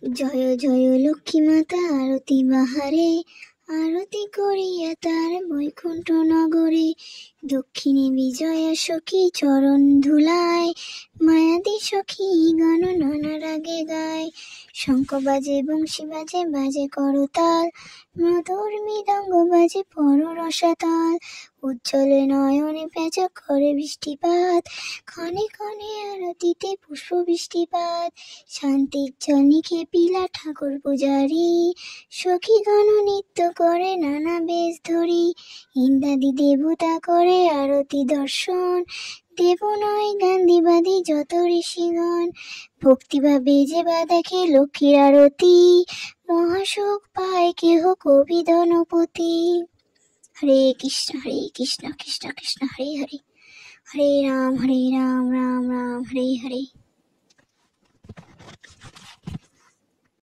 জয় জয় লক্ষ্মী মাতা আরতি বাহারে, আরতি করিয়া তার বৈকুণ্ঠ নগরে। দক্ষিণে বিজয়া সখী চরণ ধুলায়, মায়াদি সখী গান নানা রাগে গায়। শঙ্খ বাজে বংশী বাজে বাজে করতাল, মধুর মৃদঙ্গ বাজে পর রসাতাল। উজ্জ্বলে নয়নে পেঁচা করে বৃষ্টিপাত, ক্ষণে ক্ষণে আরতিতে পুষ্প বৃষ্টিপাত। শান্তির জল নিক্ষেপিলা ঠাকুর পূজারি, সখীগণ নৃত্য করে নানা বেশ ধরি। ইন্দ্রাদি দেবতা করে আরতি দর্শন, দেব নয় গান্ধিবাদী যত ঋষিগণ। ভক্তিভাবে যে বা দেখে লক্ষ্মীর আরতি, মহাসুখ পায় কেহ কবি ধনপতি। হরে কৃষ্ণ কৃষ্ণ কৃষ্ণ হরে হরে, হরে রাম রাম রাম হরে হরে।